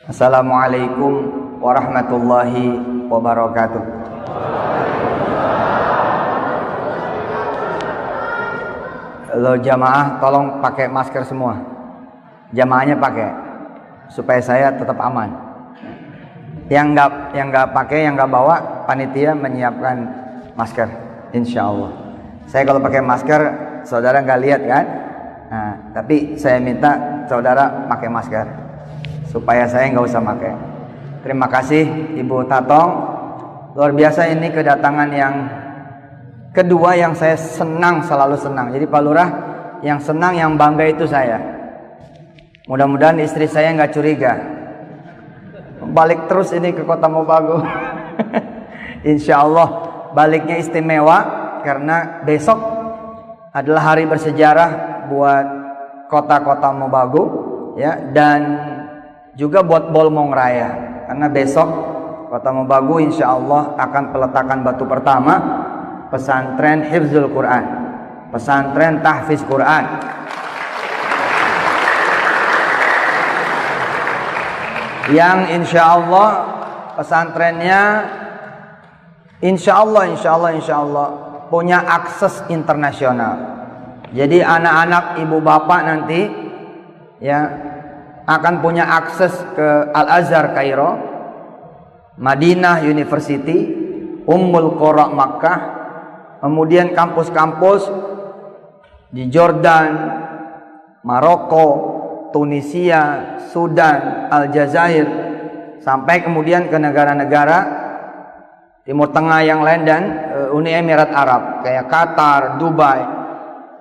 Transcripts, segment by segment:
Assalamualaikum warahmatullahi wabarakatuh. Lo jamaah tolong pakai masker semua. Jamaahnya pakai supaya saya tetap aman. Yang nggak pakai, yang nggak bawa, panitia menyiapkan masker, insya Allah. Saya kalau pakai masker, saudara nggak lihat kan? Nah, tapi saya minta saudara pakai masker supaya saya nggak usah pakai. Terima kasih Ibu Tatong. Luar biasa, ini kedatangan yang kedua yang saya senang, selalu senang. Jadi Pak Lurah yang senang, yang bangga itu saya. Mudah-mudahan istri saya nggak curiga. Balik terus ini ke Kota Mobagu. Insya Allah baliknya istimewa karena besok adalah hari bersejarah buat kota-kota Mobagu, ya, dan juga buat Bolmong Raya. Karena besok Kota Mobagu insya Allah akan peletakan batu pertama pesantren Hifzul Quran, pesantren tahfiz Quran. Yang insya Allah pesantrennya insya Allah punya akses internasional. Jadi anak-anak ibu bapak nanti ya akan punya akses ke Al-Azhar Kairo, Madinah University, Ummul Qura Makkah, kemudian kampus-kampus di Jordan, Maroko, Tunisia, Sudan, Aljazair, sampai kemudian ke negara-negara Timur Tengah yang lain dan Uni Emirat Arab kayak Qatar, Dubai.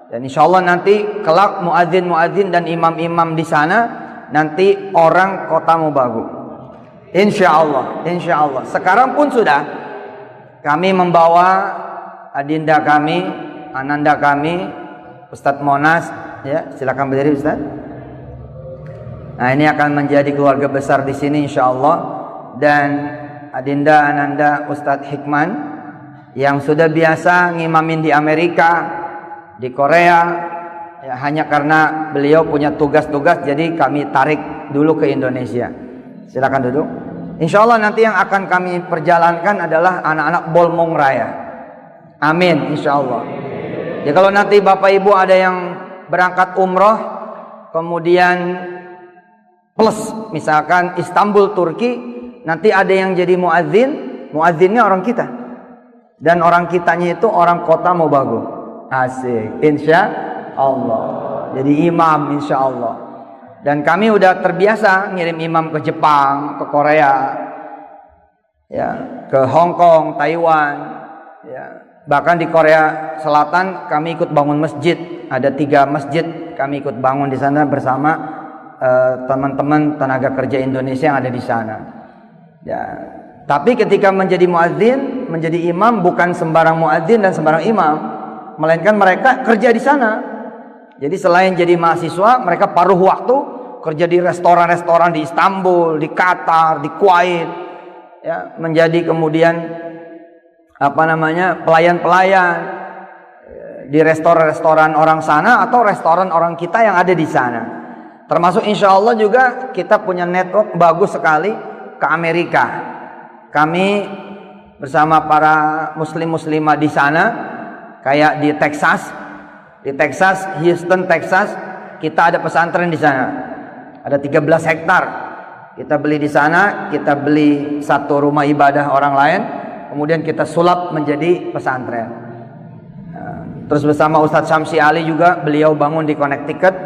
Dan insya Allah nanti kelak muadzin dan imam-imam di sana nanti orang Kota Mobagu. Insya Allah. Sekarang pun sudah kami membawa adinda kami, ananda kami, Ustadz Monas, ya silakan berdiri Ustadz. Nah, ini akan menjadi keluarga besar di sini insya Allah. Dan adinda ananda Ustadz Hikman yang sudah biasa ngimamin di Amerika, di Korea, ya, hanya karena beliau punya tugas-tugas jadi kami tarik dulu ke Indonesia. Silakan duduk. Insya Allah nanti yang akan kami perjalankan adalah anak-anak Bolmong Raya. Amin, insya Allah. Ya, kalau nanti Bapak Ibu ada yang berangkat umroh, kemudian plus misalkan Istanbul, Turki, nanti ada yang jadi muadzin, muadzinnya orang kita. Dan orang kitanya itu orang Kota Mobagu. Asik, insya Allah. Jadi imam insya Allah. Dan kami udah terbiasa ngirim imam ke Jepang, ke Korea, ya, ke Hong Kong, Taiwan, ya. Bahkan di Korea Selatan kami ikut bangun masjid. Ada 3 masjid kami ikut bangun di sana bersama teman-teman tenaga kerja Indonesia yang ada di sana. Ya. Tapi ketika menjadi muadzin, menjadi imam, bukan sembarang muadzin dan sembarang imam, melainkan mereka kerja di sana. Jadi selain jadi mahasiswa, mereka paruh waktu kerja di restoran-restoran di Istanbul, di Qatar, di Kuwait, ya, menjadi kemudian pelayan-pelayan di restoran-restoran orang sana atau restoran orang kita yang ada di sana. Termasuk insya Allah juga kita punya network bagus sekali ke Amerika. Kami bersama para muslim-muslimah di sana, kayak di Texas, Houston, Texas, kita ada pesantren di sana. Ada 13 hektar. Kita beli di sana, kita beli satu rumah ibadah orang lain, kemudian kita sulap menjadi pesantren. Terus bersama Ustadz Syamsi Ali juga, beliau bangun di Connecticut.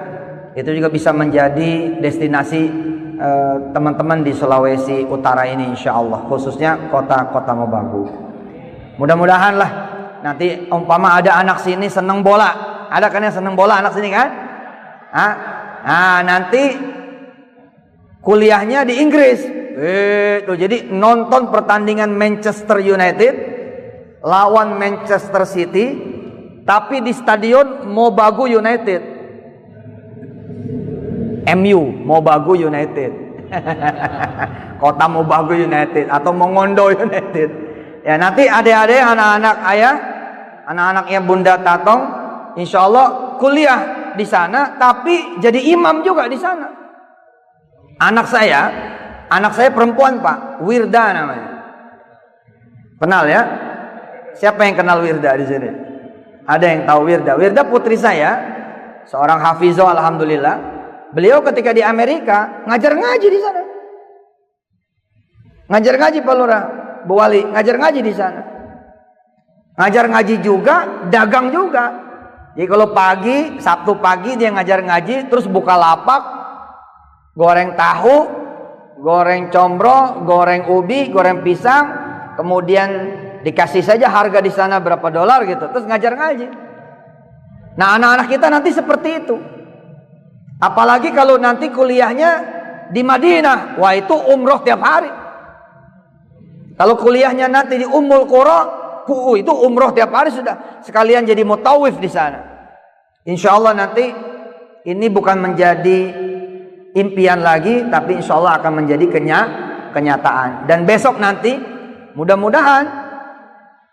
Itu juga bisa menjadi destinasi teman-teman di Sulawesi Utara ini insya Allah, khususnya kota-kota Mobagu. Mudah-mudahan lah nanti umpama ada anak sini seneng bola, ada kan yang seneng bola anak sini kan? Nah, nanti kuliahnya di Inggris. Jadi nonton pertandingan Manchester United lawan Manchester City, tapi di stadion Mobagu United. MU, Mobagu United. Kota Mobagu United atau Mongondo United. Ya, nanti adik-adik, anak-anak ayah, anak-anaknya Bunda Tatong, insya Allah kuliah di sana, tapi jadi imam juga di sana. Anak saya Anak saya perempuan Pak, Wirda namanya. Kenal ya? Siapa yang kenal Wirda di sini? Ada yang tahu Wirda? Wirda putri saya, seorang hafizah alhamdulillah. Beliau ketika di Amerika ngajar ngaji di sana. Ngajar ngaji Pak Lurah, Bu Wali, ngajar ngaji di sana. Ngajar ngaji juga, dagang juga. Jadi kalau pagi, Sabtu pagi dia ngajar ngaji, terus buka lapak, goreng tahu, goreng combro, goreng ubi, goreng pisang, kemudian dikasih saja harga di sana berapa dolar gitu, terus ngajar ngaji. Nah, anak-anak kita nanti seperti itu. Apalagi kalau nanti kuliahnya di Madinah, wah itu umroh tiap hari. Kalau kuliahnya nanti di Ummul Qura, itu umroh tiap hari sudah, sekalian jadi mutawif di sana. Insya Allah nanti ini bukan menjadi impian lagi, tapi insya Allah akan menjadi kenyataan. Dan besok nanti mudah-mudahan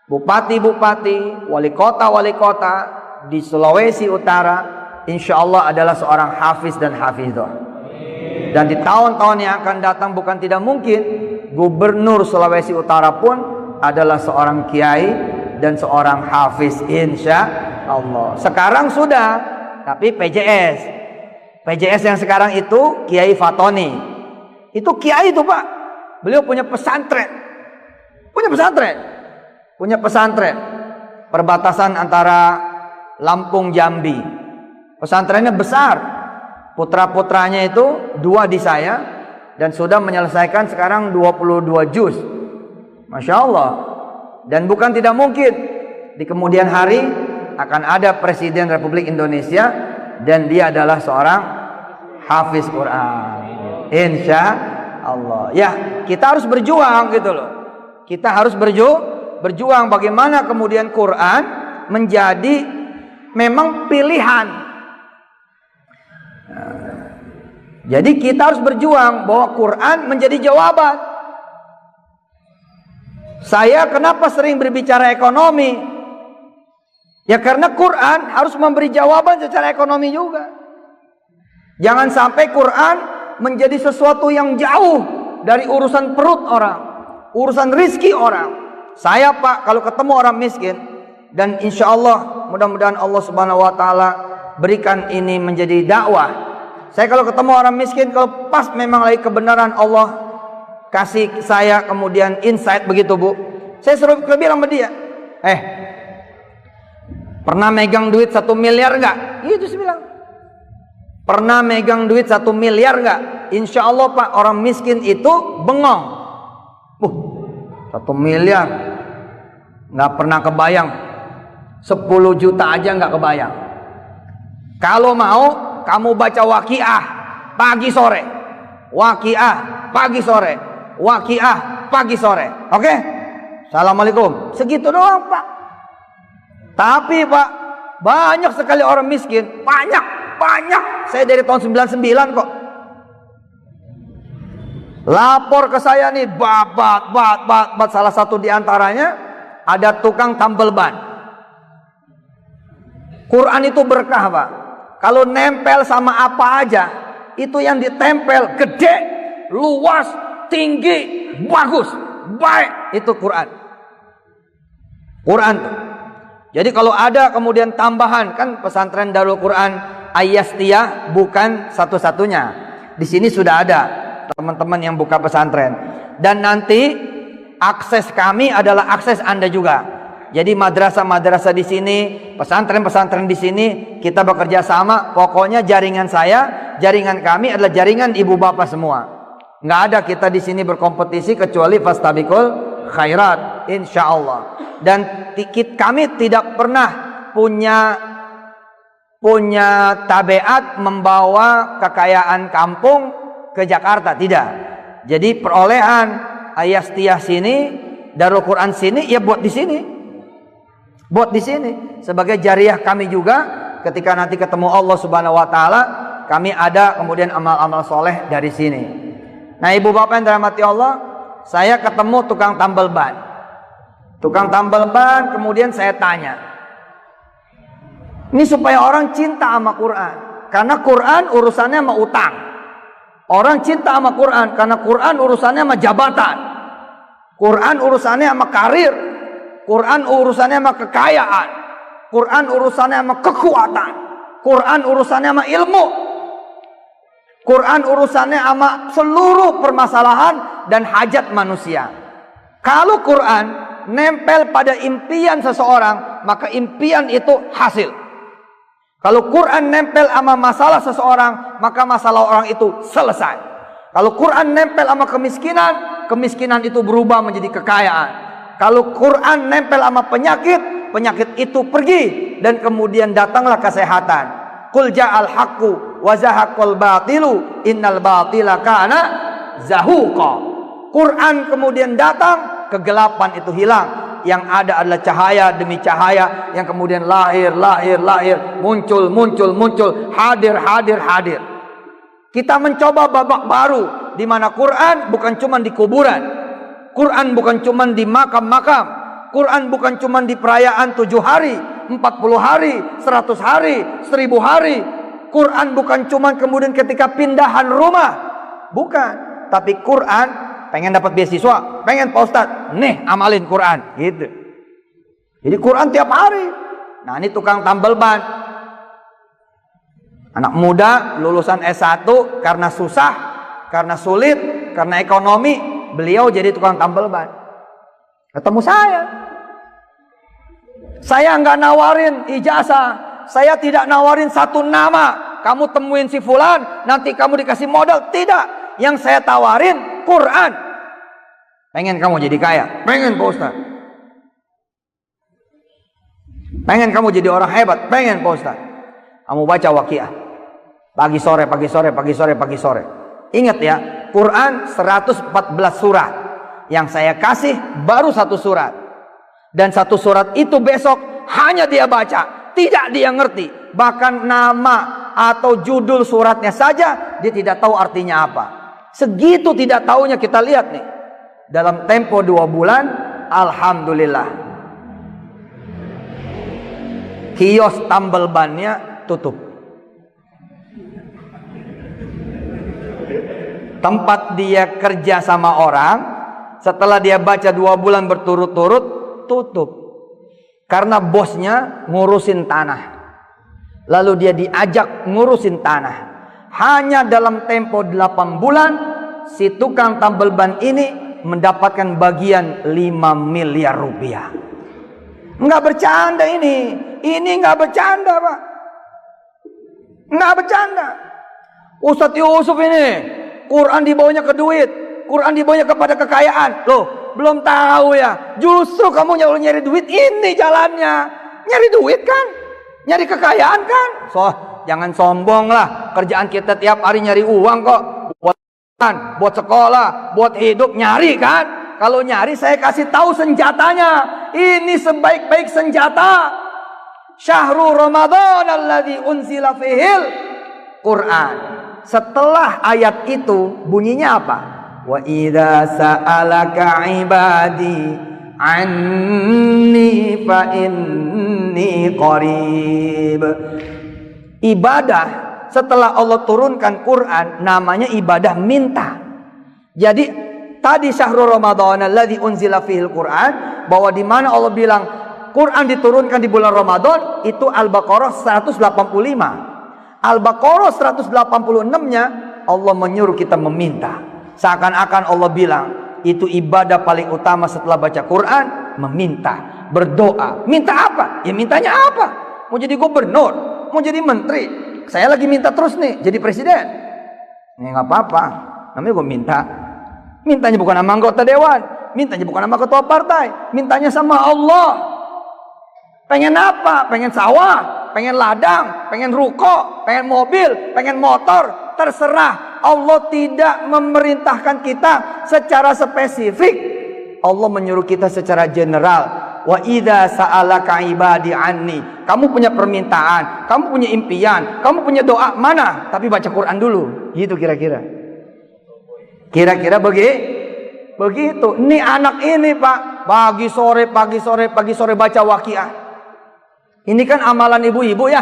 bupati-bupati, wali kota di Sulawesi Utara insya Allah adalah seorang hafiz dan hafizah. Dan di tahun-tahun yang akan datang bukan tidak mungkin gubernur Sulawesi Utara pun adalah seorang kiai dan seorang hafiz insya Allah. Sekarang sudah, tapi PJS yang sekarang itu Kiai Fatoni. Itu kiai itu Pak. Beliau punya pesantren. Punya pesantren. Perbatasan antara Lampung Jambi. Pesantrennya besar. Putra-putranya itu 2 di saya dan sudah menyelesaikan sekarang 22 juz. Masya Allah. Dan bukan tidak mungkin di kemudian hari akan ada Presiden Republik Indonesia dan dia adalah seorang hafiz Quran. Insya Allah. Ya, kita harus berjuang gitu loh. Kita harus berjuang bagaimana kemudian Quran menjadi memang pilihan. Jadi kita harus berjuang bahwa Quran menjadi jawaban. Saya kenapa sering berbicara ekonomi? Ya karena Quran harus memberi jawaban secara ekonomi juga. Jangan sampai Quran menjadi sesuatu yang jauh dari urusan perut orang, urusan rizki orang. Saya Pak, kalau ketemu orang miskin, dan insya Allah mudah-mudahan Allah Subhanahu Wa Taala berikan ini menjadi dakwah. Saya kalau ketemu orang miskin, kalau pas memang lagi kebenaran Allah kasih saya kemudian insight begitu Bu, saya suruh bilang sama dia, pernah megang duit 1 miliar nggak? Gitu saya bilang. Pernah megang duit 1 miliar nggak? Insya Allah Pak, orang miskin itu bengong. 1 miliar nggak pernah kebayang. 10 juta aja nggak kebayang. Kalau mau kamu baca Waqiah pagi sore, Waqiah pagi sore, Waqiah pagi sore. Oke? Assalamualaikum. Segitu doang Pak. Tapi Pak, banyak sekali orang miskin. Banyak. Saya dari tahun 99 kok. Lapor ke saya nih, bat. Salah satu diantaranya ada tukang tambal ban. Quran itu berkah Pak. Kalau nempel sama apa aja, itu yang ditempel gede, luas, tinggi, bagus, baik. Itu Quran. Quran tuh. Jadi kalau ada kemudian tambahan, kan pesantren Darul Quran Ayastiyah bukan satu-satunya. Di sini sudah ada teman-teman yang buka pesantren. Dan nanti akses kami adalah akses Anda juga. Jadi madrasah-madrasah di sini, pesantren-pesantren di sini, kita bekerja sama. Pokoknya jaringan saya, jaringan kami adalah jaringan ibu bapak semua. Nggak ada kita di sini berkompetisi kecuali fastabiqul khairat, insya Allah. Dan kami tidak pernah punya tabiat membawa kekayaan kampung ke Jakarta, tidak. Jadi perolehan Ayastiyah sini, Darul Quran sini, ya buat di sini. Buat di sini sebagai jariah kami juga ketika nanti ketemu Allah Subhanahu wa taala, kami ada kemudian amal-amal soleh dari sini. Nah, ibu bapak yang dirahmati Allah, saya ketemu tukang tambal ban. Tukang tambal ban, kemudian saya tanya. Ini supaya orang cinta sama Quran. Karena Quran urusannya sama utang. Orang cinta sama Quran karena Quran urusannya sama jabatan, Quran urusannya sama karir, Quran urusannya sama kekayaan, Quran urusannya sama kekuatan, Quran urusannya sama ilmu, Quran urusannya sama seluruh permasalahan dan hajat manusia. Kalau Quran nempel pada impian seseorang, maka impian itu hasil. Kalau Quran nempel sama masalah seseorang, maka masalah orang itu selesai. Kalau Quran nempel sama kemiskinan, kemiskinan itu berubah menjadi kekayaan. Kalau Quran nempel sama penyakit, penyakit itu pergi dan kemudian datanglah kesehatan. Qul ja'al haqqu wa zahaqal batilu innal batila kana zahuqa. Quran kemudian datang, kegelapan itu hilang. Yang ada adalah cahaya demi cahaya yang kemudian lahir, muncul, hadir. Kita mencoba babak baru di mana Quran bukan cuma di kuburan, Quran bukan cuma di makam-makam, Quran bukan cuma di perayaan 7 hari, 40 hari, 100 hari, 1000 hari. Quran bukan cuma kemudian ketika pindahan rumah, bukan. Tapi Quran pengen dapat beasiswa, pengen Pak Ustadz, nih amalin Quran, gitu. Jadi Quran tiap hari. Nah ini tukang tambal ban, anak muda lulusan S1 karena susah, karena sulit, karena ekonomi, beliau jadi tukang tambal ban. Ketemu saya nggak nawarin ijazah, saya tidak nawarin satu nama, kamu temuin si fulan, nanti kamu dikasih modal, tidak. Yang saya tawarin Quran. Pengen kamu jadi kaya? Pengen Pak Ustaz. Pengen kamu jadi orang hebat? Pengen Pak Ustaz. Kamu baca Waqiah. Pagi sore. Ingat ya, Quran 114 surat. Yang saya kasih baru 1 surat. Dan 1 surat itu besok hanya dia baca, tidak dia ngerti. Bahkan nama atau judul suratnya saja dia tidak tahu artinya apa. Segitu tidak taunya. Kita lihat nih, dalam tempo 2 bulan, alhamdulillah, kios tambal bannya tutup, tempat dia kerja sama orang, setelah dia baca 2 bulan berturut-turut, tutup karena bosnya ngurusin tanah, lalu dia diajak ngurusin tanah. Hanya dalam tempo 8 bulan, si tukang tambal ban ini mendapatkan bagian 5 miliar rupiah. Enggak bercanda ini enggak bercanda Pak, enggak bercanda. Ustadz Yusuf ini Quran dibawanya ke duit, Quran dibawanya kepada kekayaan. Loh, belum tahu ya, justru kamu nyari duit, ini jalannya. Nyari duit kan, nyari kekayaan kan. Jangan sombong lah, kerjaan kita tiap hari nyari uang kok, buat sekolah, buat hidup, nyari kan. Kalau nyari saya kasih tahu senjatanya. Ini sebaik-baik senjata. Syahrul Ramadan alladzi unzila fihil Quran. Setelah ayat itu bunyinya apa? Wa idza sa'alaka ibadi anni fa inni qarib. Ibadah setelah Allah turunkan Quran namanya ibadah minta. Jadi tadi syahrul Ramadan alladzi unzila fihil Quran, bahwa di mana Allah bilang Quran diturunkan di bulan Ramadan, itu Al-Baqarah 185. Al-Baqarah 186-nya Allah menyuruh kita meminta. Seakan-akan Allah bilang itu ibadah paling utama setelah baca Quran, meminta, berdoa. Minta apa? Ya mintanya apa? Mau jadi gubernur, mau jadi menteri. Saya lagi minta terus nih jadi presiden. Ini nggak apa-apa, namanya gue minta. Mintanya bukan sama anggota dewan, mintanya bukan sama ketua partai, mintanya sama Allah. Pengen apa? Pengen sawah, pengen ladang, pengen ruko, pengen mobil, pengen motor, terserah. Allah tidak memerintahkan kita secara spesifik. Allah menyuruh kita secara general. Wa idza sa'alaka ibadi anni. Kamu punya permintaan, kamu punya impian, kamu punya doa, mana? Tapi baca Quran dulu. Gitu kira-kira. Kira-kira begitu. Ini anak ini Pak, pagi sore baca Waqiah. Ini kan amalan ibu-ibu ya.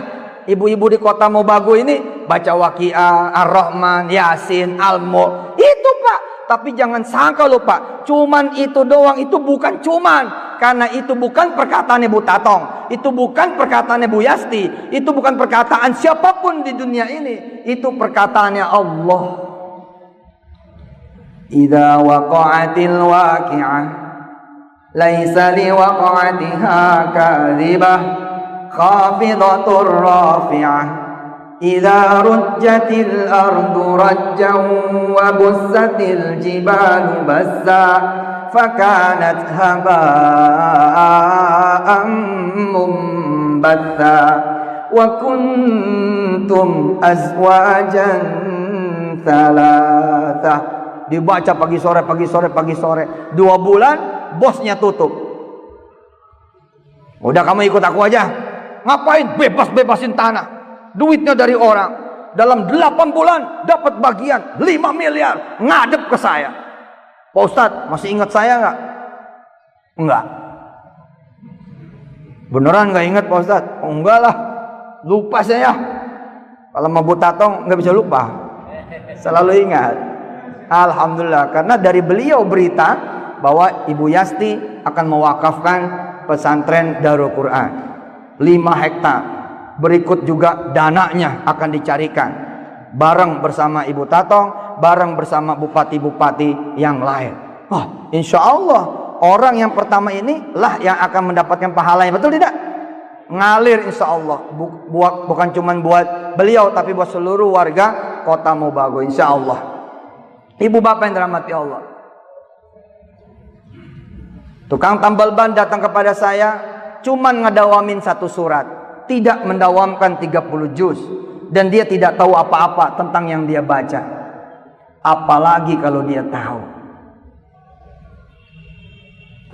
Ibu-ibu di kota Mobagu ini baca Waqiah, Ar-Rahman, Yasin, Al-Mulk. Itu Pak. Tapi jangan sangka loh Pak, cuman itu doang. Itu bukan cuman. Karena itu bukan perkataan Ibu Tatong, itu bukan perkataan Ibu Yasti, itu bukan perkataan siapapun di dunia ini. Itu perkataannya Allah. Idza waqa'atil waqi'ah laisa liwaqa'atiha kadhibah khafidatur rafi'ah idza rujjatil ardu rajjan wa bussatil jibalu bassa fakanat haba'an mumbatha wa kuntum azwajan thalatha. Dibaca pagi sore, pagi sore, pagi sore. 2 bulan bosnya tutup. Udah kamu ikut aku aja. Ngapain bebas-bebasin tanah, duitnya dari orang. Dalam 8 bulan dapat bagian 5 miliar, ngadep ke saya. Pak Ustadz, masih ingat saya nggak? Enggak. Beneran nggak ingat Pak Ustadz? Oh, enggak lah, lupa saya. Kalau mau Bu Tatong nggak bisa lupa, selalu ingat. Alhamdulillah, karena dari beliau berita bahwa Ibu Yasti akan mewakafkan pesantren Darul Quran 5 hektar. Berikut juga dananya akan dicarikan bareng bersama Ibu Tatong, bareng bersama bupati-bupati yang lain. Oh, insya Allah orang yang pertama ini lah yang akan mendapatkan pahalanya, betul tidak? Ngalir insya Allah, bukan cuma buat beliau tapi buat seluruh warga kota Mobagu insya Allah. Ibu bapak yang dirahmati Allah, tukang tambal ban datang kepada saya, cuman ngedawamin 1 surat, tidak mendawamkan 30 juz, dan dia tidak tahu apa-apa tentang yang dia baca. Apalagi kalau dia tahu,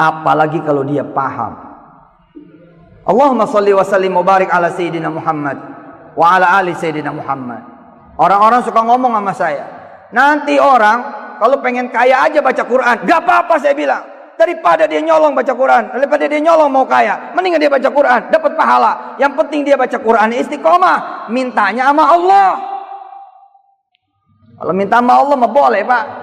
apalagi kalau dia paham. Allahumma sholli wa sallim wa barik ala Sayyidina Muhammad wa ala ali Sayyidina Muhammad. Orang-orang suka ngomong sama saya, nanti orang kalau pengen kaya aja baca Quran. Gak apa-apa saya bilang, daripada dia nyolong baca Quran, daripada dia nyolong mau kaya, mendingan dia baca Quran, dapat pahala. Yang penting dia baca Quran istiqomah, mintanya sama Allah. Kalau minta sama Allah mah boleh Pak.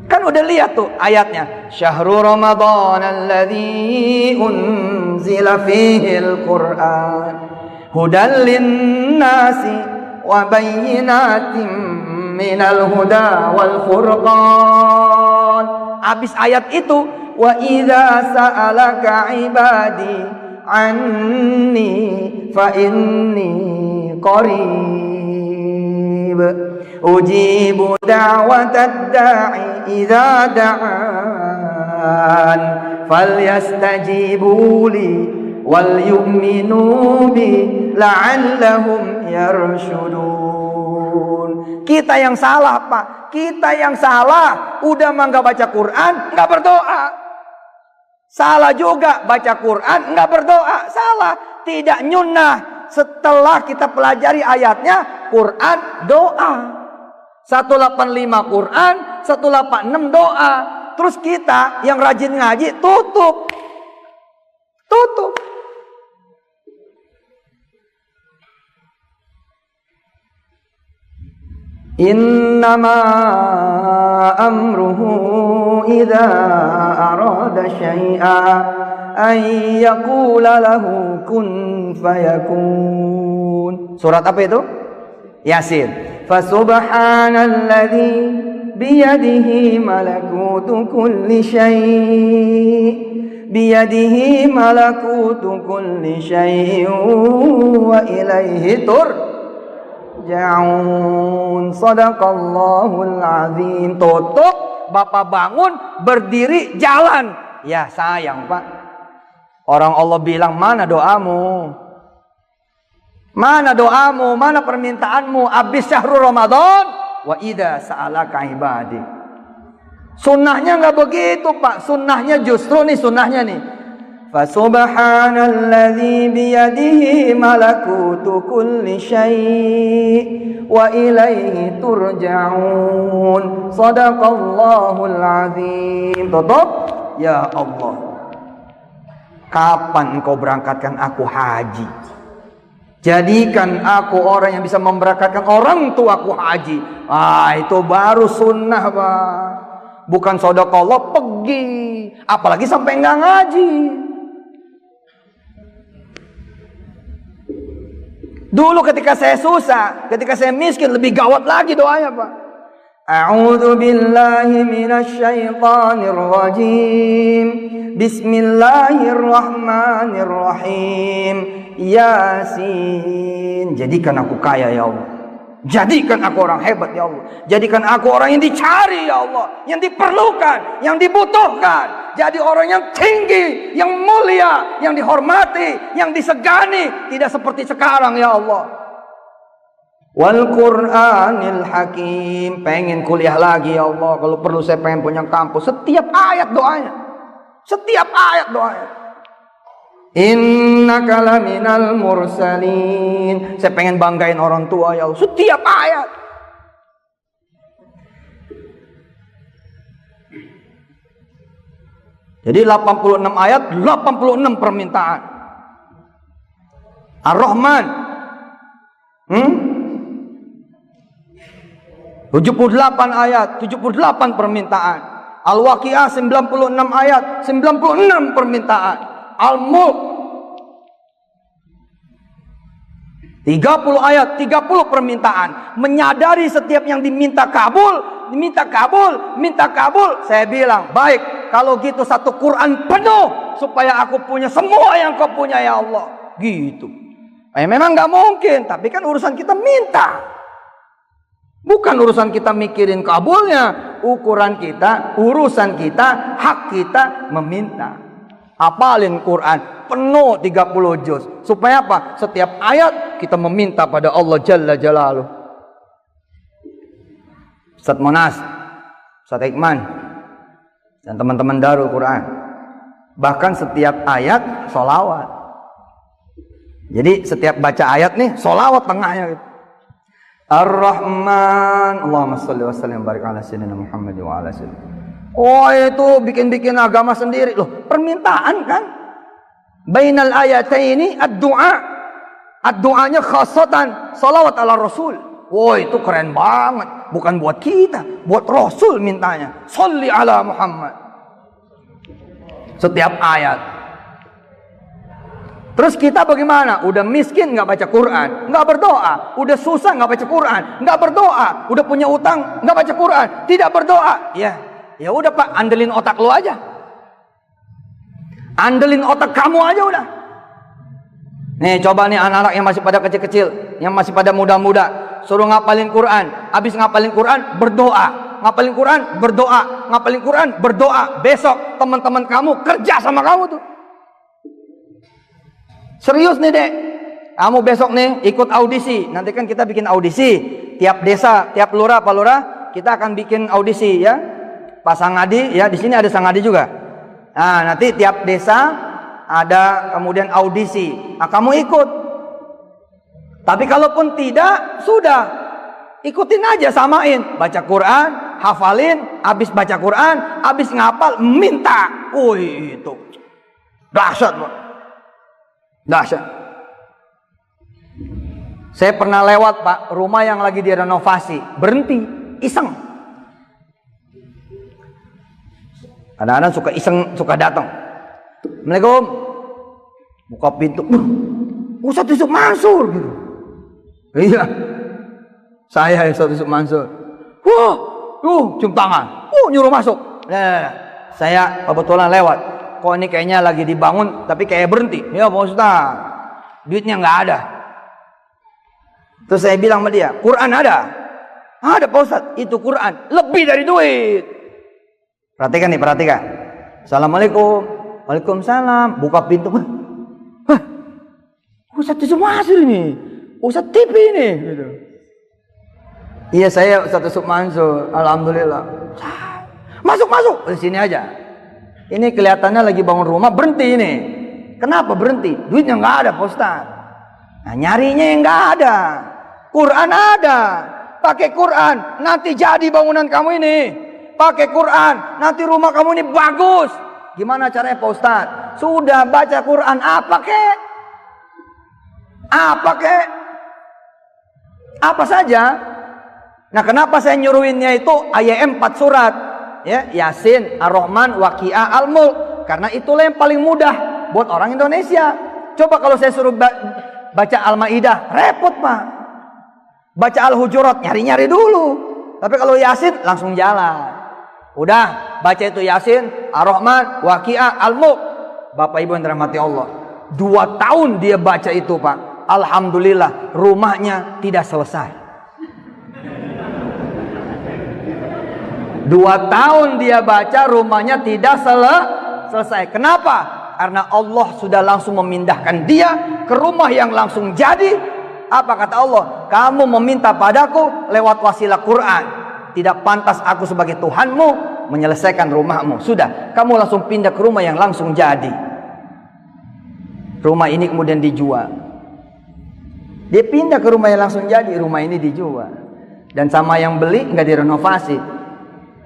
Kan udah lihat tuh ayatnya, Syahrul Ramadan alladzi unzila fihil Quran hudan linnasi wa bayyinatin minal huda wal furqan. Habis ayat itu, wa idza sa'alaka ibadi anni fa inni qarib ujibu da'watad da'i idza da'an falyastajibu li wal yu'minu bi la'allahum yarshudun. Kita yang salah Pak, kita yang salah. Udah mah nggak baca Quran, nggak berdoa. Salah juga baca Quran, nggak berdoa, salah. Tidak nyunnah. Setelah kita pelajari ayatnya, Quran doa. 185 Quran, 186 doa. Terus kita yang rajin ngaji tutup. Innama amruhu idza arada syai'an an yaqula lahu kun fayakun. Surat apa itu? Yasin. Fasubhanalladzi biyadihi malakutu kulli syai' biyadihi malakutu kulli syai'in wa ilaihi turja'un. Sadaqallahul azim. Tutup, Bapak bangun, berdiri, jalan. Ya sayang Pak, orang Allah bilang, mana doamu? Mana doamu? Mana permintaanmu? Abis syahrul Ramadan, wa idza sa'alaka ibadi. Sunnahnya nggak begitu Pak. Sunnahnya justru nih, sunnahnya nih, Fasubhanalladzi biyadihi malakutu kulli syai' wa ilaihi turja'un. Sadaqallahul azim. Tutup. Ya Allah, kapan engkau berangkatkan aku haji? Jadikan aku orang yang bisa memberangkatkan orang tuaku haji. Itu baru sunnah, Pak. Bukan sedekah pergi, apalagi sampai nggak ngaji. Dulu ketika saya susah, ketika saya miskin, lebih gawat lagi doanya, Pak. A'udzu billahi minasyaitonir rajim. Bismillahirrahmanirrahim. Yasin. Jadikan aku kaya ya Allah. Jadikan aku orang hebat ya Allah. Jadikan aku orang yang dicari ya Allah, yang diperlukan, yang dibutuhkan. Jadi orang yang tinggi, yang mulia, yang dihormati, yang disegani, tidak seperti sekarang ya Allah. Wal Qur'anil Hakim. Pengen kuliah lagi ya Allah. Kalau perlu saya pengen punya kampus. Setiap ayat doanya. Setiap ayat doanya. Innaka laminal mursalin. Saya pengen banggain orang tua ya Allah. Setiap ayat. Jadi 86 ayat, 86 permintaan. Ar-Rahman 78 ayat, 78 permintaan. Al-Waqiah 96 ayat, 96 permintaan. Al-Mulk 30 ayat, 30 permintaan. Menyadari setiap yang diminta kabul, diminta kabul, minta kabul. Saya bilang, baik, kalau gitu satu Quran penuh supaya aku punya semua yang kau punya ya Allah. Gitu. Memang nggak mungkin, tapi kan urusan kita minta. Bukan urusan kita mikirin kabulnya. Urusan kita, hak kita meminta. Hafalin Quran penuh 30 juz. Supaya apa? Setiap ayat kita meminta pada Allah Jalla Jalaluh. Ustaz Monas, Ustaz Iqman, dan teman-teman Darul Quran. Bahkan setiap ayat sholawat. Jadi setiap baca ayat nih sholawat tengahnya gitu. Ar-Rahman, Allahumma sholli wa sallim barik ala sayyidina Muhammad wa ala sallam. Oh, itu bikin-bikin agama sendiri loh. Permintaan kan? Bainal ayataini ad-du'a. Ad-du'anya khasatan salawat ala Rasul. Oh, itu keren banget. Bukan buat kita, buat Rasul mintanya. Sholli ala Muhammad. Setiap ayat. Terus kita bagaimana? Udah miskin nggak baca Quran, nggak berdoa. Udah susah nggak baca Quran, nggak berdoa. Udah punya utang nggak baca Quran, tidak berdoa. Ya udah Pak, andelin otak lo aja. Andelin otak kamu aja udah. Nih coba nih anak-anak yang masih pada kecil-kecil, yang masih pada muda-muda, suruh ngapalin Quran. Habis ngapalin Quran, berdoa. Ngapalin Quran, berdoa. Ngapalin Quran, berdoa. Besok teman-teman kamu kerja sama kamu tuh. Serius nih dek, kamu besok nih ikut audisi. Nanti kan kita bikin audisi tiap desa, tiap lurah, Pak Lurah, kita akan bikin audisi ya. Pak Sangadi ya, di sini ada Sangadi juga. Nah, nanti tiap desa ada kemudian audisi. Nah, kamu ikut. Tapi kalaupun tidak, sudah ikutin aja, samain. Baca Quran, hafalin, habis baca Quran, habis ngapal, minta. Wih, itu dahsyat, Pak. Dahsyat. Saya pernah lewat Pak, rumah yang lagi direnovasi, berhenti, iseng. Kadang-kadang suka iseng, suka datang. Assalamualaikum. Buka pintu. Ustaz Yusuf Mansur gitu. Iya. Saya Ustaz Yusuf Mansur. Wah, cium tangan. Nyuruh masuk. Nah, saya kebetulan lewat. Kok ini kayaknya lagi dibangun tapi kayak berhenti. Ya Pak Ustaz, duitnya nggak ada. Terus saya bilang sama dia, Quran ada? Ada Pak Ustaz, itu Quran lebih dari duit. Perhatikan nih, perhatikan. Assalamualaikum. Waalaikumsalam. Buka pintu. Hah, Ustaz Yusuf Mansur ini, Ustaz TV ini gitu. Iya saya Ustaz Yusuf Mansur. Alhamdulillah. Masuk di sini aja. Ini kelihatannya lagi bangun rumah, berhenti ini. Kenapa berhenti? Duitnya nggak ada Pak Ustaz. Nah, nyarinya yang nggak ada. Quran ada. Pakai Quran, nanti jadi bangunan kamu ini. Pakai Quran, nanti rumah kamu ini bagus. Gimana caranya Pak Ustaz? Sudah baca Quran apa kek? Apa kek? Apa saja. Nah, kenapa saya nyuruhinnya itu ayat 4 surat? Ya, Yasin, Ar-Rahman, Waqiah, Al-Mulk. Karena itulah yang paling mudah buat orang Indonesia. Coba kalau saya suruh baca Al-Maidah, repot Pak. Baca Al-Hujurat, nyari-nyari dulu. Tapi kalau Yasin, langsung jalan. Udah, baca itu Yasin, Ar-Rahman, Waqiah, Al-Mulk. Bapak Ibu yang dirahmati Allah, 2 tahun dia baca itu Pak. Alhamdulillah, rumahnya tidak selesai. 2 tahun dia baca, rumahnya tidak selesai. Kenapa? Karena Allah sudah langsung memindahkan dia ke rumah yang langsung jadi. Apa kata Allah? Kamu meminta padaku lewat wasilah Quran. Tidak pantas aku sebagai Tuhanmu menyelesaikan rumahmu. Sudah, kamu langsung pindah ke rumah yang langsung jadi. Rumah ini kemudian dijual. Dia pindah ke rumah yang langsung jadi, rumah ini dijual. Dan sama yang beli nggak direnovasi,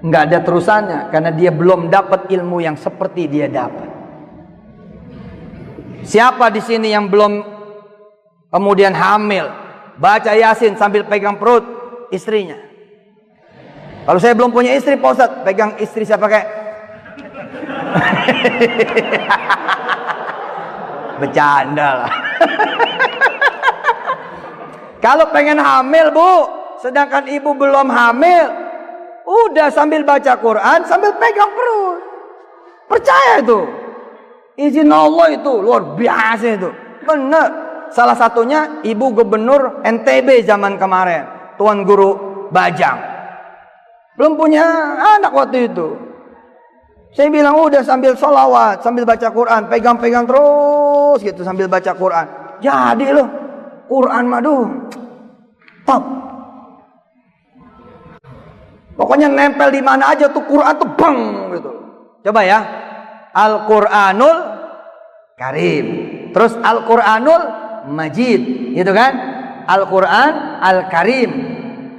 nggak ada terusannya, karena dia belum dapat ilmu yang seperti dia dapat. Siapa di sini yang belum kemudian hamil, baca Yasin sambil pegang perut istrinya? Kalau saya belum punya istri, Pak Ustadz, pegang istri saya pakai. Bercanda lah. Kalau pengen hamil Bu, sedangkan ibu belum hamil, udah sambil baca Quran, sambil pegang perut. Percaya itu. Izin Allah itu luar biasa itu. Benar. Salah satunya Ibu Gubernur NTB zaman kemarin, Tuan Guru Bajang. Belum punya anak waktu itu. Saya bilang udah sambil sholawat, sambil baca Quran, pegang-pegang terus gitu sambil baca Quran. Jadi loh, Quran maduh, top. Pokoknya nempel di mana aja tuh Quran tuh bang gitu. Coba ya, Al-Quranul Karim, terus Al-Quranul Majid, gitu kan? Al-Quran Al-Karim,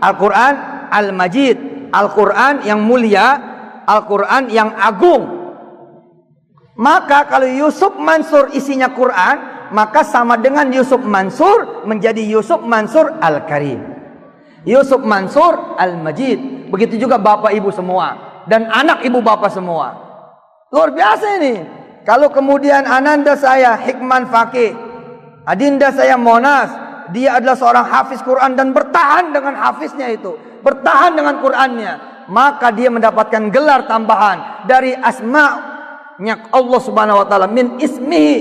Al-Quran Al-Majid, Al-Quran yang mulia, Al-Quran yang agung. Maka kalau Yusuf Mansur isinya Quran, maka sama dengan Yusuf Mansur menjadi Yusuf Mansur Al-Karim, Yusuf Mansur Al-Majid. Begitu juga bapak ibu semua dan anak ibu bapak semua. Luar biasa ini. Kalau kemudian ananda saya Hikman Fakih, adinda saya Monas, dia adalah seorang hafiz Quran dan bertahan dengan hafiznya itu, bertahan dengan Qurannya, maka dia mendapatkan gelar tambahan dari asma'nya Allah Subhanahu wa taala, min ismihi,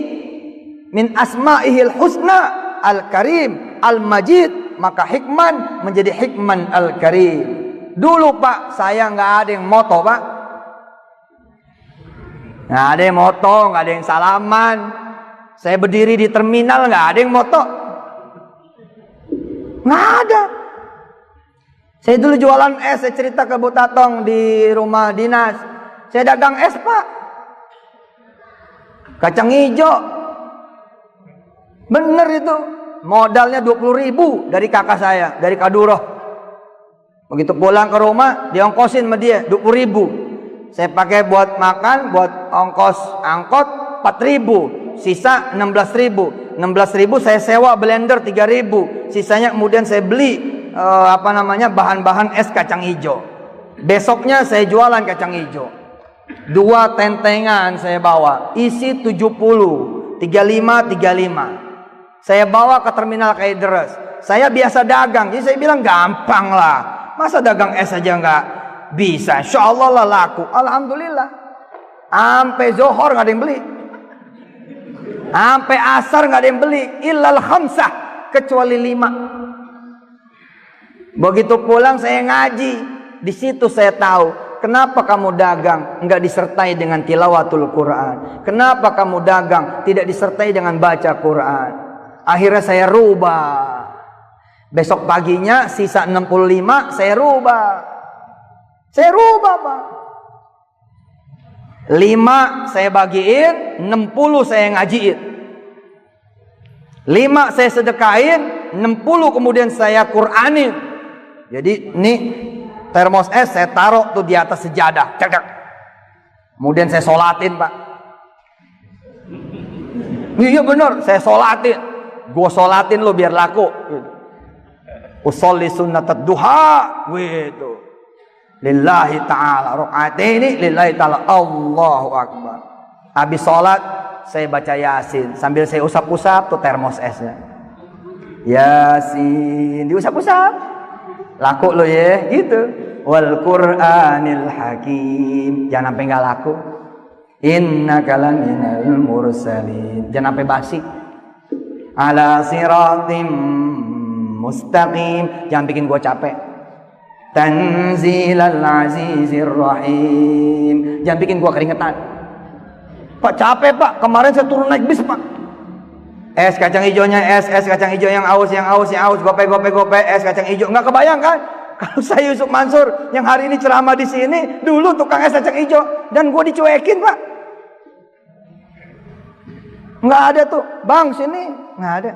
min asma'ihil husna Al-Karim Al-Majid, maka Hikman menjadi Hikman Al-Karim. Dulu Pak, saya nggak ada yang moto Pak, nggak ada yang moto, nggak ada yang salaman. Saya berdiri di terminal nggak ada yang moto, nggak ada. Saya dulu jualan es, saya cerita ke Bu Tatong di rumah dinas. Saya dagang es Pak, kacang hijau. Bener itu, modalnya 20.000 dari kakak saya, dari Kaduroh. Begitu pulang ke rumah, diongkosin sama dia 20.000. Saya pakai buat makan, buat ongkos angkot 4.000, sisa 16.000. 16.000 saya sewa blender 3.000. Sisanya kemudian saya beli bahan-bahan es kacang hijau. Besoknya saya jualan kacang hijau. 2 tentengan saya bawa, isi 70, 35. Saya bawa ke terminal Kaideres. Saya biasa dagang, jadi saya bilang gampang lah. Masa dagang es aja nggak bisa? Insya Allah lah laku. Alhamdulillah. Sampai Zohor nggak ada yang beli. Sampai asar nggak ada yang beli. Illal khamsah, kecuali 5. Begitu pulang saya ngaji. Di situ saya tahu kenapa kamu dagang nggak disertai dengan tilawatul Quran. Kenapa kamu dagang tidak disertai dengan baca Quran. Akhirnya saya rubah. Besok paginya sisa 65 saya rubah. Saya rubah Pak. 5 saya bagiin, 60 saya ngajiin. 5 saya sedekahin, 60 kemudian saya Quranin. Jadi nih termos es saya taruh tuh di atas sejadah. Cek. Kemudian saya sholatin Pak. Iya benar, saya sholatin. Gue sholatin lo biar laku. Usolli sunnatad duha gitu. Lillahi ta'ala. Rakaat ini lillahi ta'ala. Allahu Akbar. Habis sholat saya baca Yasin sambil saya usap-usap tuh termos esnya. Yasin diusap-usap. Laku lo ya gitu. Wal Qur'anil Hakim. Jangan sampai enggak laku. Innaka laminal mursalin. Jangan sampai basi. Ala siratim mustaqim. Jangan bikin gua capek. Tanzilal azizir rahim. Jangan bikin gua keringetan. Pak capek pak, kemarin saya turun naik bis pak. Es kacang hijaunya es kacang hijau yang aus, gope, es kacang hijau. Nggak kebayang kan? Kalau saya Yusuf Mansur yang hari ini ceramah di sini, dulu tukang es kacang hijau dan gue dicuekin pak. Nggak ada tuh, bang sini nggak ada.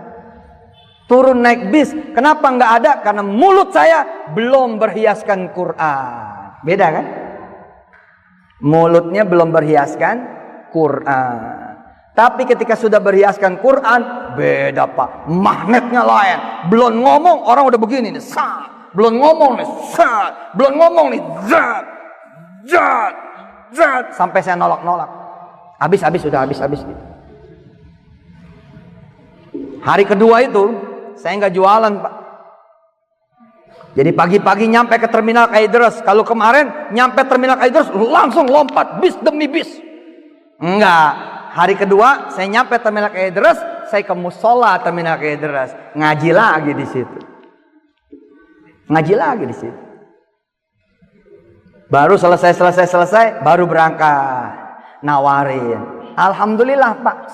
Turun naik bis, kenapa nggak ada? Karena mulut saya belum berhiaskan Quran. Beda kan? Mulutnya belum berhiaskan Quran. Tapi ketika sudah berhiaskan Quran, beda pak. Magnetnya lain. Belum ngomong orang udah begini nih. Sat. Belum ngomong nih. Sat. Belum ngomong nih. Zat. Zat. Zat. Sampai saya nolak-nolak. Habis sudah habis. Hari kedua itu saya nggak jualan pak. Jadi pagi-pagi nyampe ke terminal Kalideres. Kalau kemarin nyampe terminal Kalideres langsung lompat bis demi bis. Enggak. Hari kedua saya nyampe terminal Kalideres, saya ke musola terminal Kalideres, ngaji lagi di situ. Baru selesai baru berangkat nawarin. Alhamdulillah pak,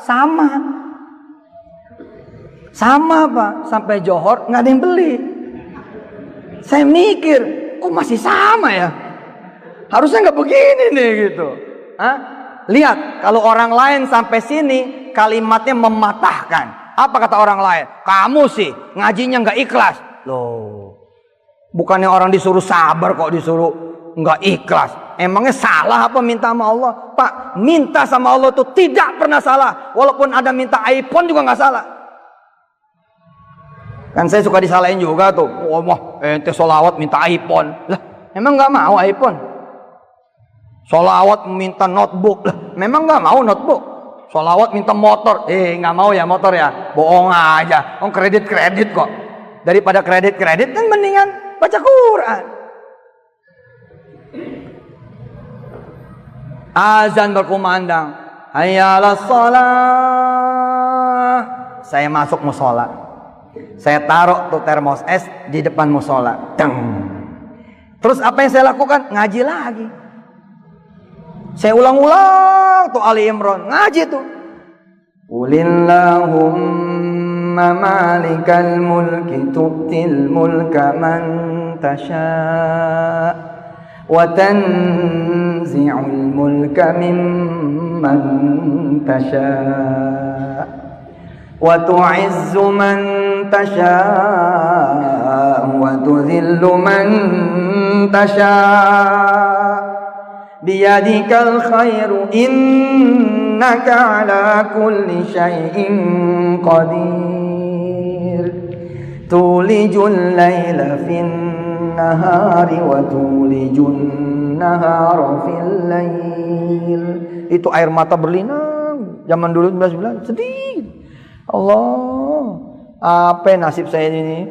sama pak, sampai Johor nggak ada yang beli. Saya mikir, kok masih sama ya? Harusnya nggak begini nih gitu. Hah? Lihat, kalau orang lain sampai sini kalimatnya mematahkan. Apa kata orang lain? Kamu sih ngajinya nggak ikhlas. Loh, bukannya orang disuruh sabar kok disuruh nggak ikhlas. Emangnya salah apa minta sama Allah? Pak, minta sama Allah itu tidak pernah salah. Walaupun ada minta iPhone juga nggak salah. Kan saya suka disalahin juga tuh. Wah, ente sholawat minta iPhone. Lah, emang nggak mau iPhone? Sholawat minta notebook. Lah, memang nggak mau notebook. Sholawat minta motor. Nggak mau ya motor ya. Bohong aja. Kredit kok. Daripada kredit kan mendingan baca Quran. Azan berkumandang. Hayya 'alas shalah. Saya masuk musola. Saya taruh tuh termos es di depan musola. Terus apa yang saya lakukan? Ngaji lagi. Saya ulang-ulang tuh Ali Imran, ngaji tuh. Qulillahumma malikal mulki tu'til mulka man tasha' wa tanzi'ul mulka mimman tasha' wa tu'izzu man tasha' wa tudhillu man tasha' biyadikal khairu innaka ala kulli syai'in qadir tulijul laila fin nahari wa tulijun nahara fil lail. Itu air mata berlinang zaman dulu 19 bulan sedih. Allah, apa nasib saya ini?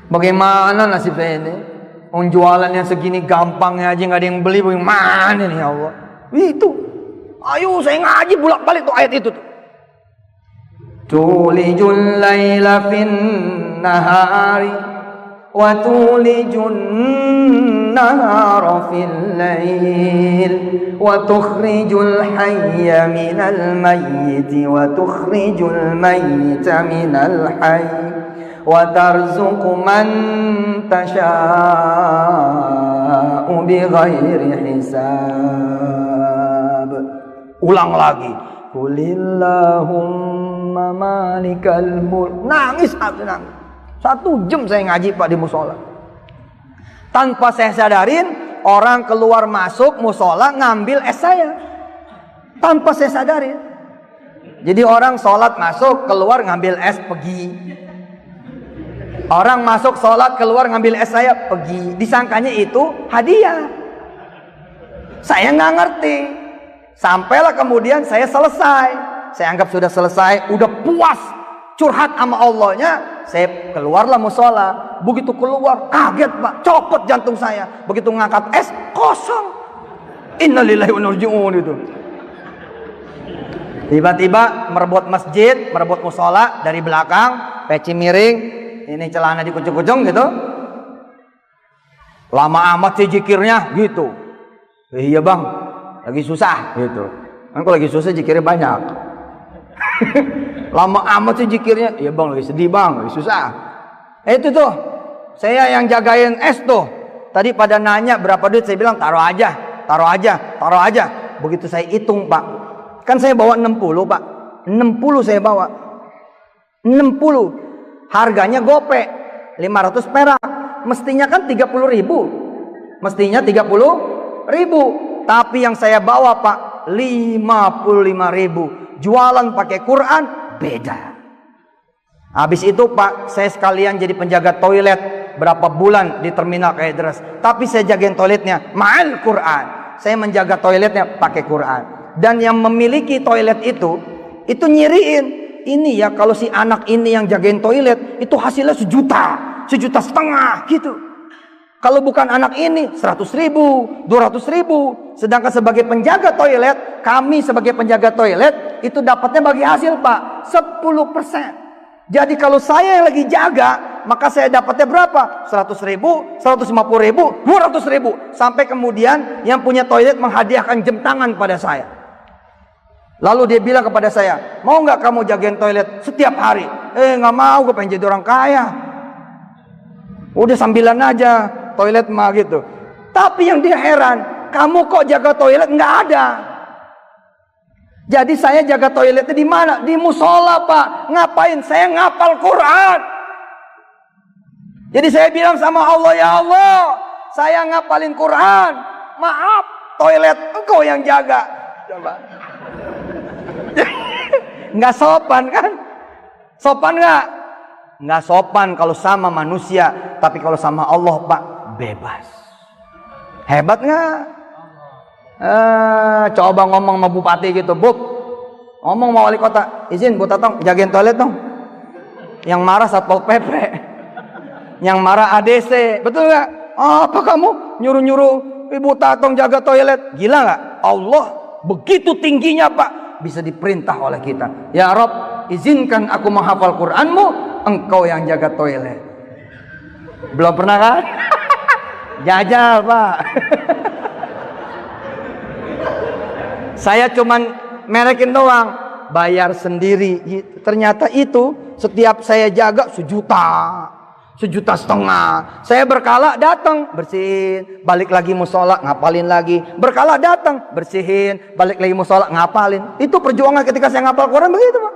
Bagaimana nasib saya ini? Jualan yang segini gampangnya aja nggak ada yang beli, bagaimana nih ya Allah? Itu, ayo saya ngaji bolak-balik tuh ayat itu tuh. Tulijul laila fin nahari wa tulijun nahara fil lail wa tukhrijul hayya minal mayyiti wa tukhrijul mayyita minal hayy wa tarzuqu man tasha'u bighairi hisab. Ulang lagi. Qulillahumma malikal mulk. Nangis. 1 jam saya ngaji Pak di musola. Tanpa saya sadarin, orang keluar masuk musola ngambil es saya. Tanpa saya sadarin. Jadi orang sholat masuk, keluar ngambil es, pergi. Orang masuk sholat, keluar ngambil es saya, pergi. Disangkanya itu hadiah. Saya nggak ngerti. Sampailah kemudian saya selesai. Saya anggap sudah selesai, udah puas curhat sama Allahnya. Saya keluarlah musola. Begitu keluar, kaget Pak, copot jantung saya. Begitu ngangkat es, kosong. Innalillahi wa inna ilaihi raji'un itu. Tiba-tiba merebut masjid, merebut musola dari belakang, peci miring, ini celana dikucung-kucung gitu. Lama amat sih zikirnya gitu. Iya bang, lagi susah gitu. Kan kalau lagi susah zikirnya banyak. Lama amat sih zikirnya. Iya bang, lagi sedih bang, lagi susah. Itu tuh, saya yang jagain es tuh. Tadi pada nanya berapa duit, saya bilang taruh aja, taruh aja, taruh aja. Begitu saya hitung Pak, kan saya bawa 60 Pak, 60 saya bawa, 60. Harganya gope, 500 perak. Mestinya kan 30.000, mestinya 30.000. Tapi yang saya bawa Pak, 55.000. Jualan pakai Quran beda. Habis itu Pak, saya sekalian jadi penjaga toilet berapa bulan di terminal Kaideras. Tapi saya jagain toiletnya ma'al Quran. Saya menjaga toiletnya pakai Quran. Dan yang memiliki toilet itu nyiriin. Ini ya kalau si anak ini yang jagain toilet, itu hasilnya 1 juta, 1,5 juta gitu. Kalau bukan anak ini 100.000, 200.000. Sedangkan sebagai penjaga toilet, kami sebagai penjaga toilet itu dapatnya bagi hasil Pak 10%. Jadi kalau saya yang lagi jaga, maka saya dapatnya berapa? 100.000, 150.000, 200.000. Sampai kemudian yang punya toilet menghadiahkan jam tangan pada saya. Lalu dia bilang kepada saya, mau nggak kamu jagain toilet setiap hari? Nggak mau, gue pengen jadi orang kaya. Udah sambilan aja toilet mah gitu. Tapi yang dia heran, kamu kok jaga toilet? Nggak ada. Jadi saya jaga toiletnya di mana? Di musola Pak. Ngapain? Saya ngapal Quran. Jadi saya bilang sama Allah, ya Allah, saya ngapalin Quran. Maaf, toilet engkau yang jaga. Coba. Nggak sopan kan? Sopan nggak? Nggak sopan kalau sama manusia. Tapi kalau sama Allah Pak, bebas. Hebat nggak? Coba ngomong sama bupati gitu, Bub, ngomong sama wali kota, izin Bu Tatong jagain toilet dong. Yang marah Satpol PP, yang marah ADC, betul nggak? Apa kamu nyuruh-nyuruh Ibu Tatong jaga toilet? Gila nggak? Allah begitu tingginya Pak, bisa diperintah oleh kita. Ya Rob, izinkan aku menghafal Quranmu, engkau yang jaga toilet. Belum pernah kan? Jajal Pak. Saya cuman merekin doang, bayar sendiri. Ternyata itu setiap saya jaga 1 juta, 1,5 juta. Saya berkala datang bersihin, balik lagi musola ngapalin lagi. Berkala datang bersihin, balik lagi musola ngapalin. Itu perjuangan ketika saya ngapal Quran begitu Pak.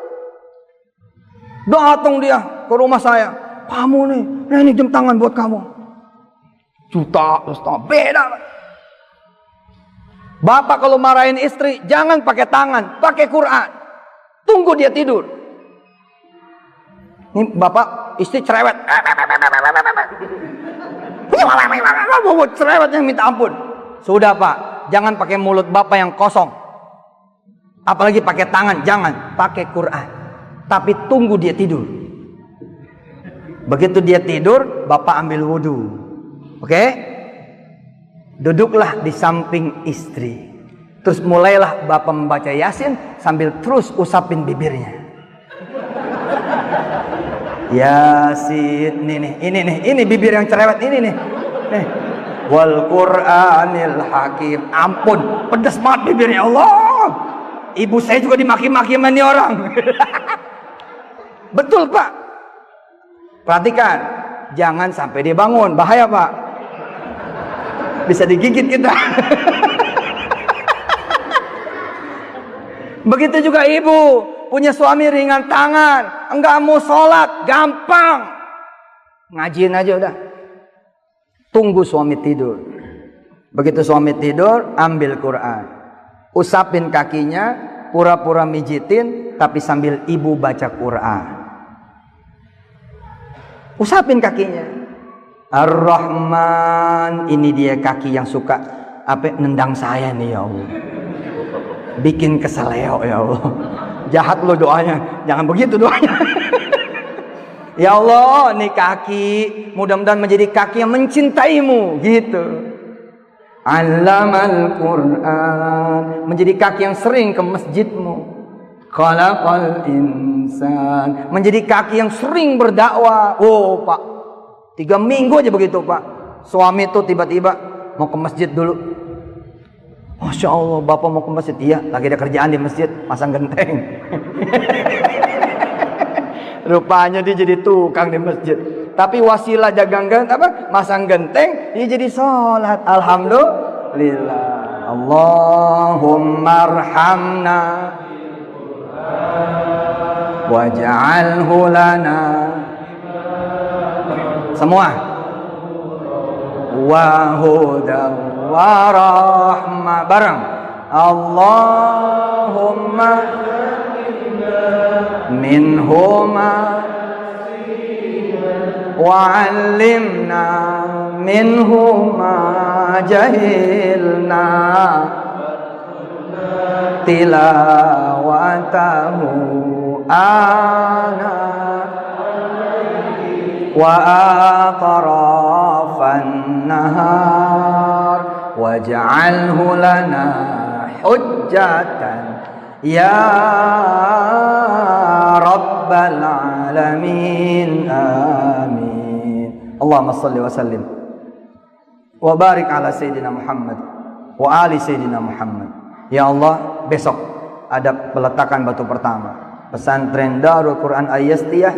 Datang dia ke rumah saya, kamu nih, nah ini jam tangan buat kamu. 1,5 juta, beda Pak. Bapak kalau marahin istri, jangan pakai tangan, pakai Quran. Tunggu dia tidur. Ini bapak, istri cerewet. Cerewet yang minta ampun. Sudah Pak, jangan pakai mulut bapak yang kosong. Apalagi pakai tangan, jangan. Pakai Quran. Tapi tunggu dia tidur. Begitu dia tidur, bapak ambil wudhu. Oke? Duduklah di samping istri. Terus mulailah bapak membaca Yasin sambil terus usapin bibirnya. Yasin, ini bibir yang cerewet ini nih. Nih. Wal Qur'anil Hakim. Ampun, pedas banget bibirnya Allah. Ibu saya juga dimaki-maki sama ini orang. Betul Pak. Perhatikan, jangan sampai dia bangun, bahaya Pak. Bisa digigit kita. Begitu juga ibu punya suami ringan tangan, enggak mau sholat, gampang, ngajiin aja udah. Tunggu suami tidur. Begitu suami tidur, ambil Quran, usapin kakinya, pura-pura mijitin tapi sambil ibu baca Quran. Usapin kakinya. Ar-Rahman, ini dia kaki yang suka nendang saya nih ya Allah. Bikin keseleo ya Allah. Jahat lo doanya, jangan begitu doanya. Ya Allah, nih kaki mudah-mudahan menjadi kaki yang mencintaimu gitu. Allamal Quran, menjadi kaki yang sering ke masjidmu. Khalaqal insan, menjadi kaki yang sering berdakwah. Oh Pak, 3 minggu aja begitu Pak. Suami tuh tiba-tiba mau ke masjid dulu. Masya Allah, Bapak mau ke masjid. Iya, lagi ada kerjaan di masjid, pasang genteng. Rupanya dia jadi tukang di masjid. Tapi wasilah jagang masang genteng, dia jadi sholat. Alhamdulillah. Allahumma arhamna waj'alhu lana. Semua. Wa hudan wa rahmah bareng. Allahumma minhuma wa'allimna minhuma jahilna tilawatahu ana wa atrafan nahar waj'alhu lana hujjatan ya rabbal alamin. Amin. Allahumma salli wa sallim wa barik ala sayyidina Muhammad wa ali sayyidina Muhammad. Ya Allah, besok ada peletakan batu pertama pesantren Darul Quran Al-Yastiyah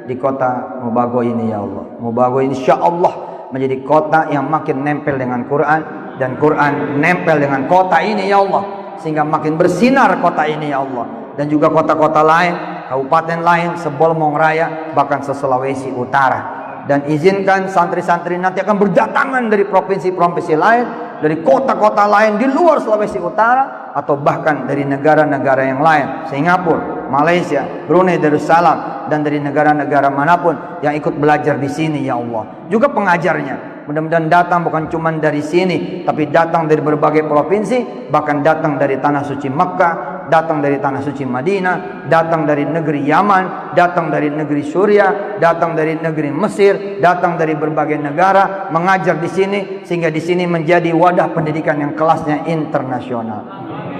di kota Mubago ini ya Allah. Mubago insyaallah menjadi kota yang makin nempel dengan Quran dan Quran nempel dengan kota ini ya Allah, sehingga makin bersinar kota ini ya Allah, dan juga kota-kota lain, kabupaten lain, seBolmong Raya, bahkan se-Sulawesi Utara. Dan izinkan santri-santri nanti akan berdatangan dari provinsi-provinsi lain, dari kota-kota lain di luar Sulawesi Utara, atau bahkan dari negara-negara yang lain, Singapura, Malaysia, Brunei Darussalam, dan dari negara-negara manapun yang ikut belajar di sini ya Allah. Juga pengajarnya mudah-mudahan datang bukan cuma dari sini, tapi datang dari berbagai provinsi, bahkan datang dari tanah suci Makkah, datang dari tanah suci Madinah, datang dari negeri Yaman, datang dari negeri Suriah, datang dari negeri Mesir, datang dari berbagai negara mengajar di sini, sehingga di sini menjadi wadah pendidikan yang kelasnya internasional.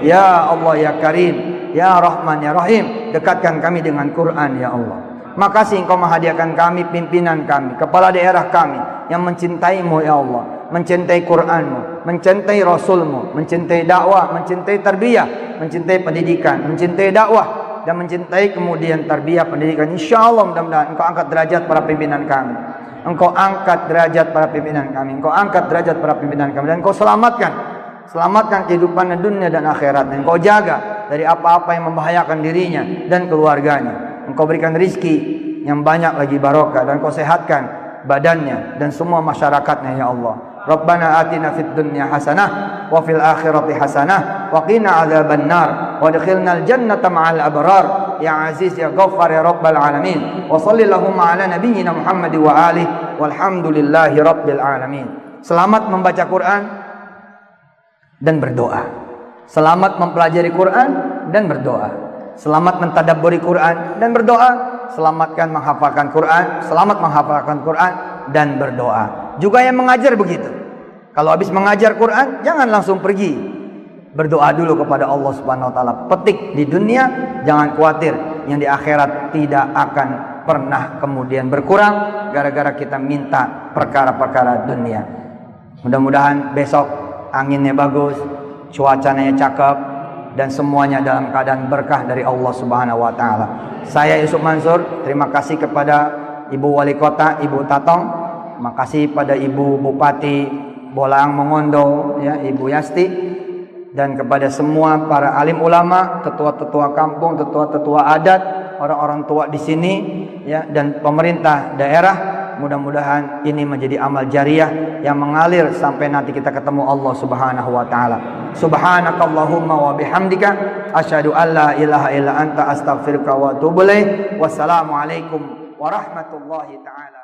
Ya Allah ya Karim, ya Rahman ya Rahim, dekatkan kami dengan Quran ya Allah. Makasih Engkau menghadiahkan kami, pimpinan kami, kepala daerah kami yang mencintaimu ya Allah, mencintai Quranmu, mencintai Rasulmu, mencintai dakwah, mencintai tarbiyah, mencintai pendidikan, mencintai dakwah, dan mencintai kemudian tarbiyah pendidikan. InsyaAllah mudah-mudahan Engkau angkat derajat para pimpinan kami, Engkau angkat derajat para pimpinan kami, Engkau angkat derajat para pimpinan kami, dan Engkau selamatkan kehidupan dunia dan akhirat. Engkau jaga dari apa-apa yang membahayakan dirinya dan keluarganya. Engkau berikan rizki yang banyak lagi barokah, dan Engkau sehatkan badannya dan semua masyarakatnya ya Allah. Rabbana atina fid dunya hasanah wa fil akhirati hasanah wa qina adzaban nar wa adkhilnal jannata ma'al abrar ya aziz ya ghaffar ya rabbal alamin. Wa shallallahu ala nabiyyina Muhammad wa alihi walhamdulillahi rabbil alamin. Selamat membaca Quran dan berdoa. Selamat mempelajari Quran dan berdoa. Selamat mentadabburi Quran dan berdoa. Selamatkan menghafalkan Quran, selamat menghafalkan Quran dan berdoa. Juga yang mengajar begitu. Kalau habis mengajar Quran, jangan langsung pergi. Berdoa dulu kepada Allah Subhanahu wa taala. Petik di dunia, jangan khawatir, yang di akhirat tidak akan pernah kemudian berkurang gara-gara kita minta perkara-perkara dunia. Mudah-mudahan besok anginnya bagus, cuacanya cakep, dan semuanya dalam keadaan berkah dari Allah Subhanahu wa taala. Saya Yusuf Mansur, terima kasih kepada Ibu Wali Kota, Ibu Tatong, terima kasih pada Ibu Bupati Bolaang Mongondo, ya, Ibu Yasti, dan kepada semua para alim ulama, tetua-tetua kampung, tetua-tetua adat, orang-orang tua di sini, ya, dan pemerintah daerah. Mudah-mudahan ini menjadi amal jariah yang mengalir sampai nanti kita ketemu Allah Subhanahu wa taala. Subhanakallahumma wa bihamdika asyhadu an la ilaha illa anta astaghfiruka wa atubu ilaik. Wassalamualaikum warahmatullahi taala